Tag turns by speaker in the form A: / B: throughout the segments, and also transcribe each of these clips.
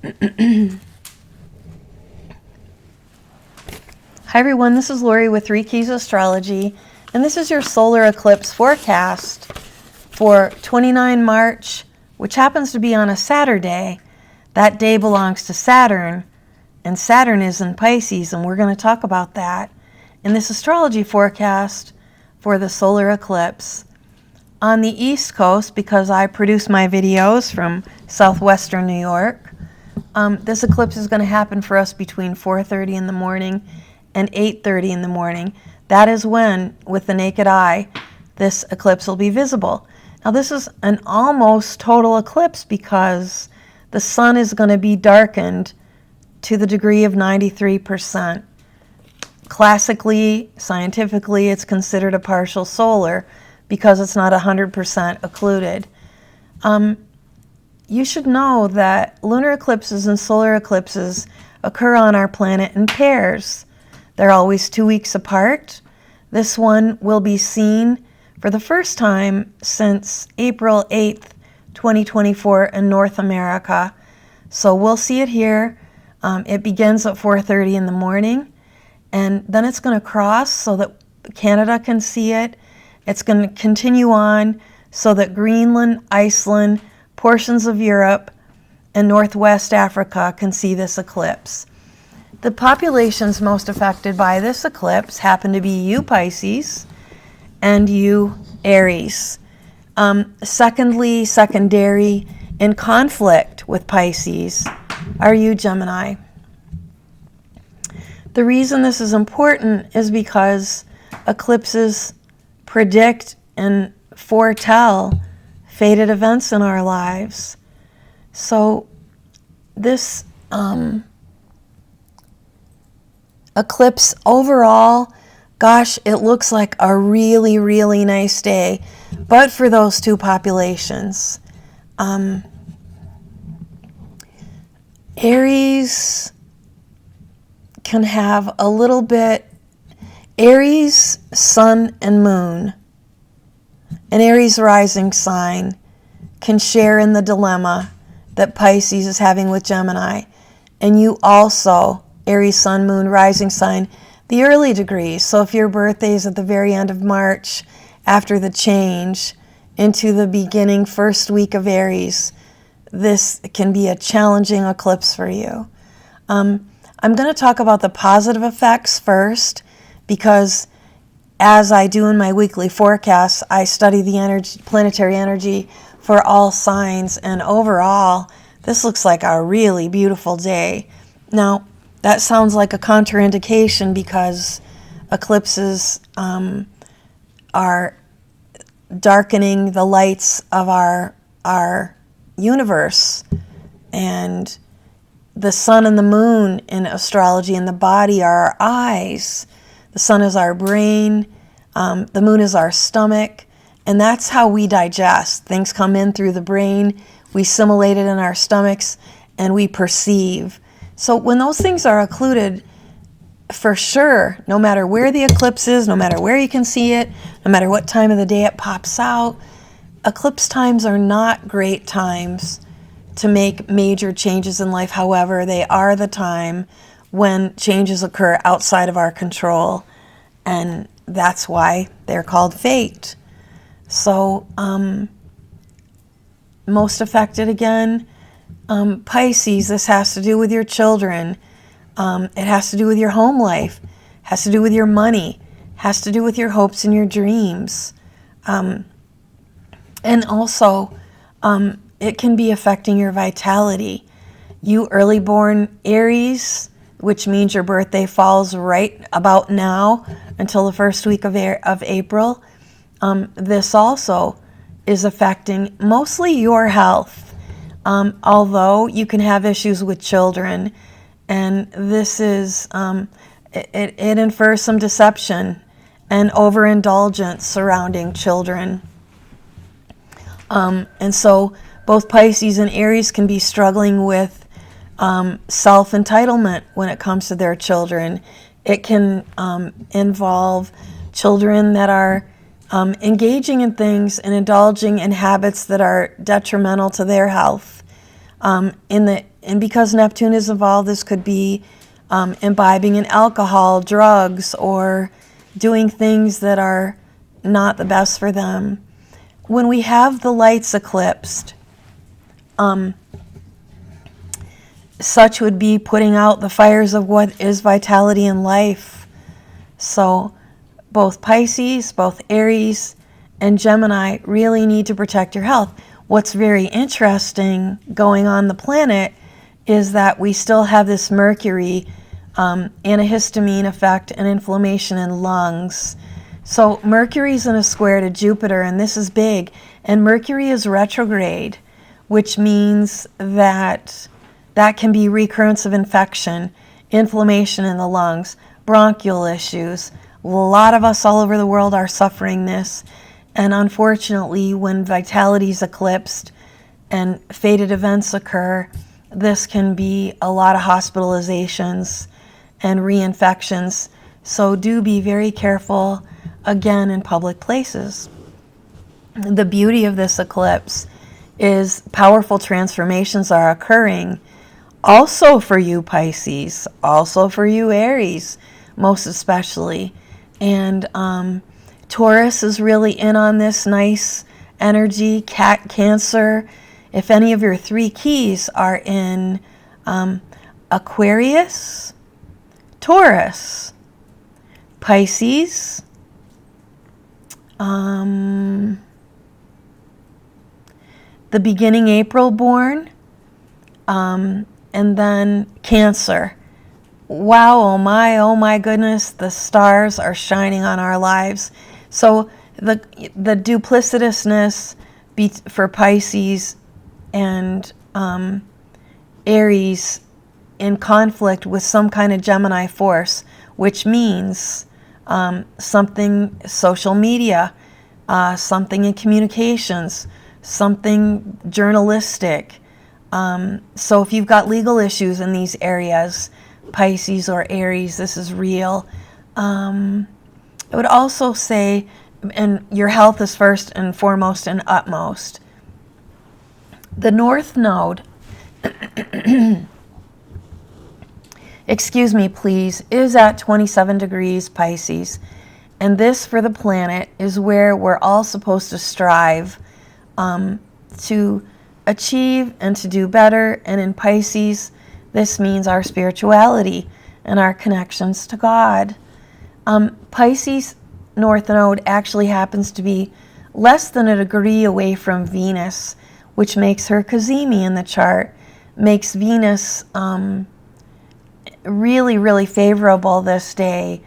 A: Hi everyone, this is Lori with 3 Keys Astrology, and this is your solar eclipse forecast for 29 March, which happens to be on a Saturday. That day belongs to Saturn, and Saturn is in Pisces, and we're going to talk about that in this astrology forecast for the solar eclipse. On the East Coast, because I produce my videos from southwestern New York, this eclipse is going to happen for us between 4:30 in the morning and 8:30 in the morning. That is when, with the naked eye, this eclipse will be visible. Now this is an almost total eclipse because the sun is going to be darkened to the degree of 93%. Classically, scientifically, it's considered a partial solar because it's not 100% occluded. You should know that lunar eclipses and solar eclipses occur on our planet in pairs. They're always 2 weeks apart. This one will be seen for the first time since April 8th, 2024 in North America. So we'll see it here. It begins at 4:30 in the morning, and then it's going to cross so that Canada can see it. It's going to continue on so that Greenland, Iceland, portions of Europe, and Northwest Africa can see this eclipse. The populations most affected by this eclipse happen to be you Pisces and you Aries. Secondary in conflict with Pisces are you Gemini. The reason this is important is because eclipses predict and foretell fated events in our lives. So this eclipse overall, gosh, it looks like a really, really nice day, but for those two populations. Aries can have a little bit, Aries, sun and moon, an Aries rising sign can share in the dilemma that Pisces is having with Gemini. And you also, Aries, sun, moon, rising sign, the early degrees. So if your birthday is at the very end of March, after the change into the beginning first week of Aries, this can be a challenging eclipse for you. I'm going to talk about the positive effects first, because as I do in my weekly forecasts, I study the energy, planetary energy for all signs, and overall, this looks like a really beautiful day. Now, that sounds like a contraindication because eclipses are darkening the lights of our universe, and the sun and the moon in astrology and the body are our eyes. The sun is our brain, the moon is our stomach, and that's how we digest. Things come in through the brain, we assimilate it in our stomachs, and we perceive. So when those things are occluded, for sure, no matter where the eclipse is, no matter where you can see it, no matter what time of the day it pops out, eclipse times are not great times to make major changes in life. However, they are the time when changes occur outside of our control, and that's why they're called fate. So, most affected again, Pisces, this has to do with your children. It has to do with your home life, has to do with your money, has to do with your hopes and your dreams. And also, it can be affecting your vitality. You early born Aries, which means your birthday falls right about now until the first week of April, this also is affecting mostly your health. Although you can have issues with children, and this is, it infers some deception and overindulgence surrounding children. And so both Pisces and Aries can be struggling with self-entitlement when it comes to their children. It can involve children that are engaging in things and indulging in habits that are detrimental to their health. In the And because Neptune is involved, this could be imbibing in alcohol, drugs, or doing things that are not the best for them. When we have the lights eclipsed, such would be putting out the fires of what is vitality in life. So both Pisces, both Aries, and Gemini really need to protect your health. What's very interesting going on the planet is that we still have this Mercury antihistamine effect and inflammation in lungs. So Mercury's in a square to Jupiter, and this is big. And Mercury is retrograde, which means that can be recurrence of infection, inflammation in the lungs, bronchial issues. A lot of us all over the world are suffering this. And unfortunately, when vitality is eclipsed and fated events occur, this can be a lot of hospitalizations and reinfections. So do be very careful, again, in public places. The beauty of this eclipse is powerful transformations are occurring, also for you Pisces, also for you Aries, most especially. And Taurus is really in on this nice energy. Cancer, if any of your 3 keys are in Aquarius, Taurus, Pisces, the beginning April born, and then Cancer. Wow, oh my goodness, the stars are shining on our lives. So the duplicitousness for Pisces and Aries in conflict with some kind of Gemini force, which means something social media, something in communications, something journalistic. So if you've got legal issues in these areas, Pisces or Aries, this is real. I would also say, and your health is first and foremost and utmost. The North Node, excuse me please, is at 27 degrees Pisces. And this for the planet is where we're all supposed to strive to achieve and to do better. And in Pisces, this means our spirituality and our connections to God. Pisces North Node actually happens to be less than a degree away from Venus, which makes her Cazimi in the chart, makes Venus really, really favorable this day,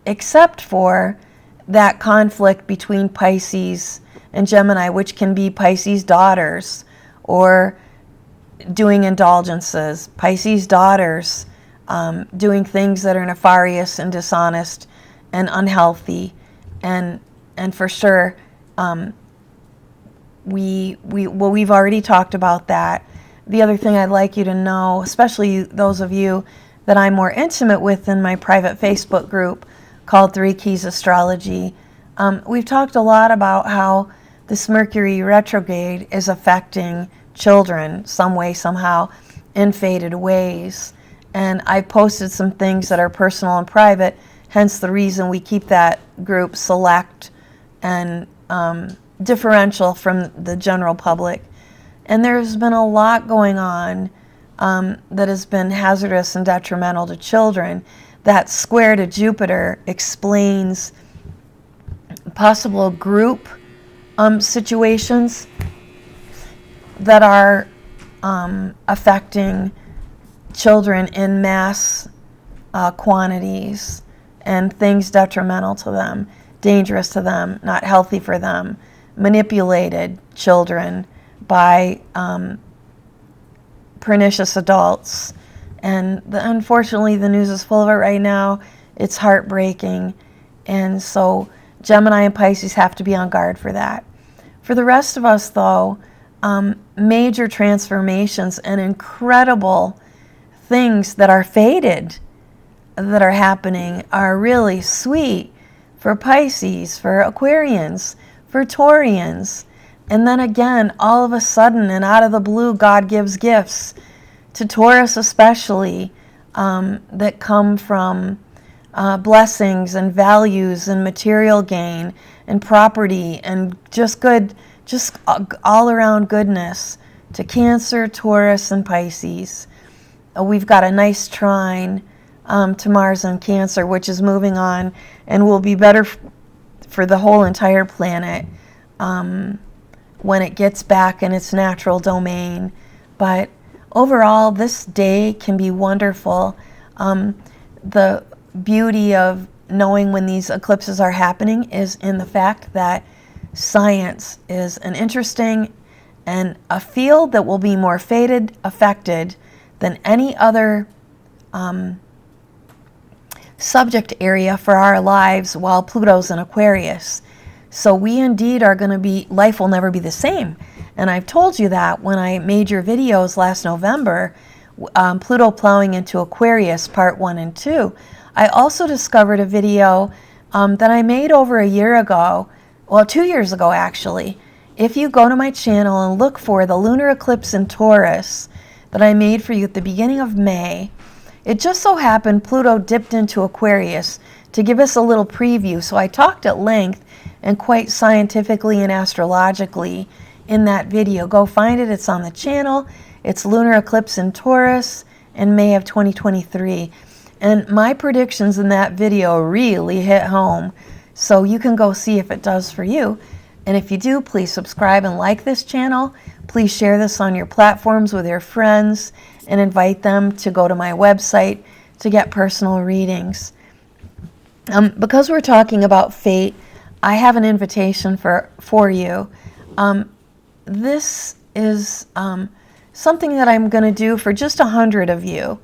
A: except for that conflict between Pisces and Gemini, which can be Pisces daughters or doing indulgences, Pisces daughters doing things that are nefarious and dishonest and unhealthy, and for sure we've already talked about that. The other thing I'd like you to know, especially those of you that I'm more intimate with in my private Facebook group called 3 Keys Astrology, we've talked a lot about how this Mercury retrograde is affecting children some way, somehow, in fated ways. And I posted some things that are personal and private, hence the reason we keep that group select and differential from the general public. And there's been a lot going on that has been hazardous and detrimental to children. That square to Jupiter explains possible group situations that are affecting children in mass quantities, and things detrimental to them, dangerous to them, not healthy for them, manipulated children by pernicious adults. And unfortunately, the news is full of it right now. It's heartbreaking. And so Gemini and Pisces have to be on guard for that. For the rest of us, though, major transformations and incredible things that are fated that are happening are really sweet for Pisces, for Aquarians, for Taurians. And then again, all of a sudden and out of the blue, God gives gifts to Taurus especially, that come from blessings and values and material gain and property and just all around goodness, to Cancer, Taurus, and Pisces. We've got a nice trine to Mars and Cancer, which is moving on and will be better for the whole entire planet when it gets back in its natural domain. But overall, this day can be wonderful. The beauty of knowing when these eclipses are happening is in the fact that science is an interesting and a field that will be more affected than any other subject area for our lives while Pluto's in Aquarius. So we indeed are going to be, life will never be the same. And I've told you that when I made your videos last November, Pluto plowing into Aquarius, part 1 and 2. I also discovered a video that I made over a year ago, well, 2 years ago actually. If you go to my channel and look for the lunar eclipse in Taurus that I made for you at the beginning of May, it just so happened Pluto dipped into Aquarius to give us a little preview. So I talked at length and quite scientifically and astrologically in that video. Go find it. It's on the channel. It's lunar eclipse in Taurus in May of 2023. And my predictions in that video really hit home. So you can go see if it does for you. And if you do, please subscribe and like this channel. Please share this on your platforms with your friends and invite them to go to my website to get personal readings. Because we're talking about fate, I have an invitation for you. This is something that I'm going to do for just 100 of you.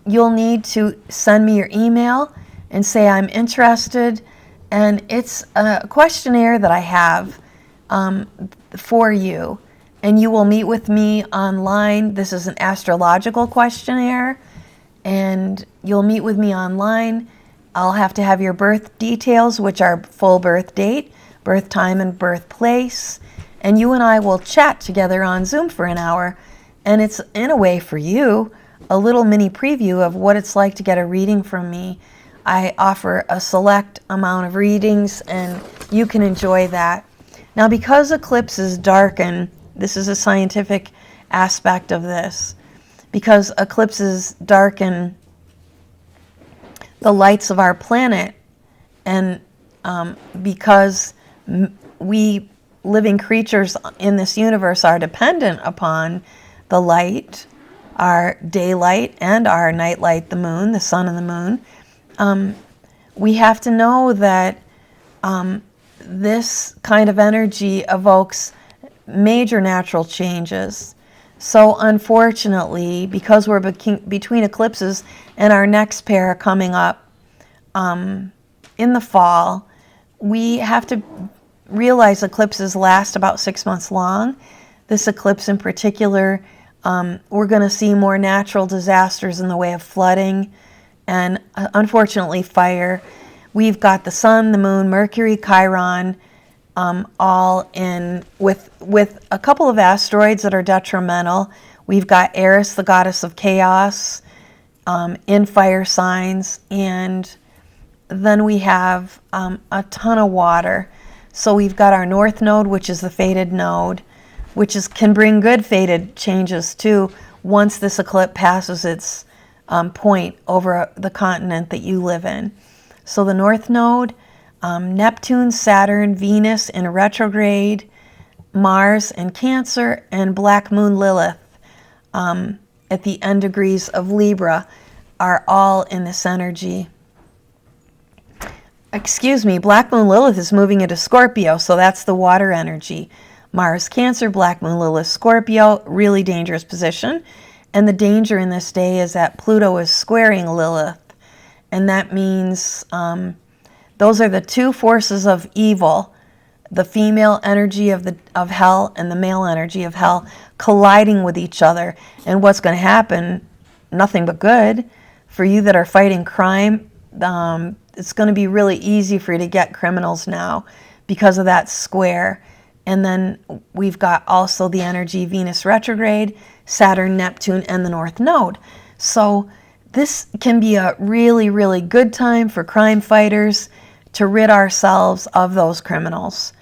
A: You'll need to send me your email and say I'm interested. And it's a questionnaire that I have for you. And you will meet with me online. This is an astrological questionnaire. And you'll meet with me online. I'll have to have your birth details, which are full birth date, birth time, and birthplace. And you and I will chat together on Zoom for an hour. And it's, in a way, for you, a little mini preview of what it's like to get a reading from me. I offer a select amount of readings, and you can enjoy that. Now, because eclipses darken, this is a scientific aspect of this, because eclipses darken the lights of our planet, and because we living creatures in this universe are dependent upon the light, our daylight and our nightlight, the moon, the sun and the moon, we have to know that this kind of energy evokes major natural changes. So unfortunately, because we're between eclipses and our next pair are coming up in the fall, we have to realize eclipses last about 6 months long. This eclipse in particular, we're going to see more natural disasters in the way of flooding and unfortunately fire. We've got the sun, the moon, Mercury, Chiron, all in with a couple of asteroids that are detrimental. We've got Eris, the goddess of chaos, in fire signs, and then we have a ton of water. So we've got our north node, which is the fated node, which can bring good fated changes too once this eclipse passes its point over the continent that you live in. So the north node, Neptune, Saturn, Venus in retrograde, Mars in Cancer, and Black Moon Lilith at the end degrees of Libra are all in this energy. Excuse me, Black Moon Lilith is moving into Scorpio, so that's the water energy. Mars, Cancer, Black Moon Lilith, Scorpio, really dangerous position. And the danger in this day is that Pluto is squaring Lilith. And that means those are the two forces of evil, the female energy of hell and the male energy of hell colliding with each other. And what's going to happen, nothing but good. For you that are fighting crime, it's going to be really easy for you to get criminals now because of that square. And then we've got also the energy Venus retrograde, Saturn, Neptune, and the North Node. So this can be a really, really good time for crime fighters to rid ourselves of those criminals.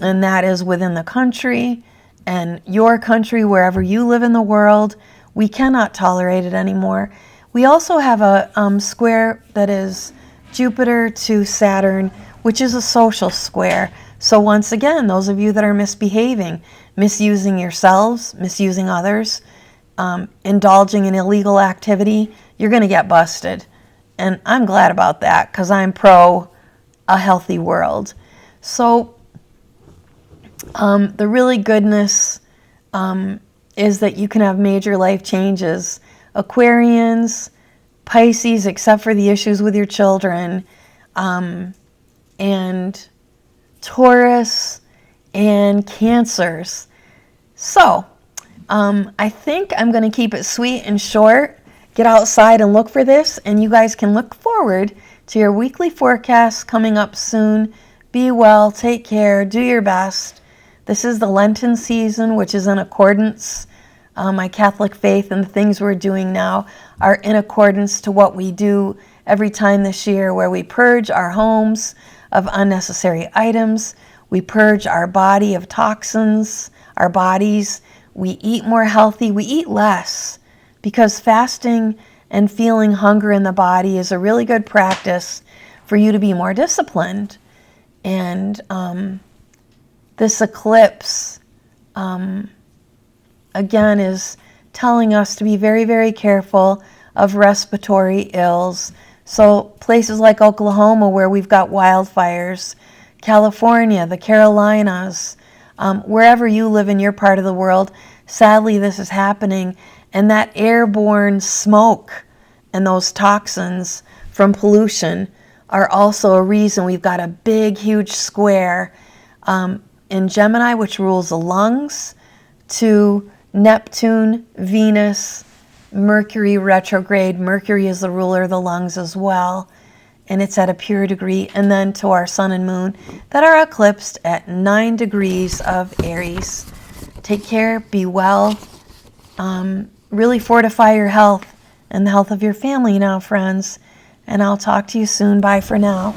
A: And that is within the country and your country, wherever you live in the world. We cannot tolerate it anymore. We also have a square that is Jupiter to Saturn, which is a social square. So once again, those of you that are misbehaving, misusing yourselves, misusing others, indulging in illegal activity, you're going to get busted. And I'm glad about that because I'm pro a healthy world. So the really goodness is that you can have major life changes. Aquarians, Pisces, except for the issues with your children, and Taurus and Cancers. So I think I'm going to keep it sweet and short. Get outside and look for this, and you guys can look forward to your weekly forecast coming up soon. Be well, take care, do your best. This is the Lenten season, which is in accordance. My Catholic faith and the things we're doing now are in accordance to what we do every time this year, where we purge our homes of unnecessary items. We purge our body of toxins, our bodies. We eat more healthy. We eat less, because fasting and feeling hunger in the body is a really good practice for you to be more disciplined. And this eclipse, again, is telling us to be very, very careful of respiratory ills. So places like Oklahoma, where we've got wildfires, California, the Carolinas, wherever you live in your part of the world, sadly this is happening. And that airborne smoke and those toxins from pollution are also a reason we've got a big, huge square in Gemini, which rules the lungs, to Neptune, Venus, Mercury retrograde. Mercury is the ruler of the lungs as well, and it's at a pure degree. And then to our sun and moon that are eclipsed at 9 degrees of Aries. Take care, be well, really fortify your health and the health of your family now, friends. And I'll talk to you soon. Bye for now.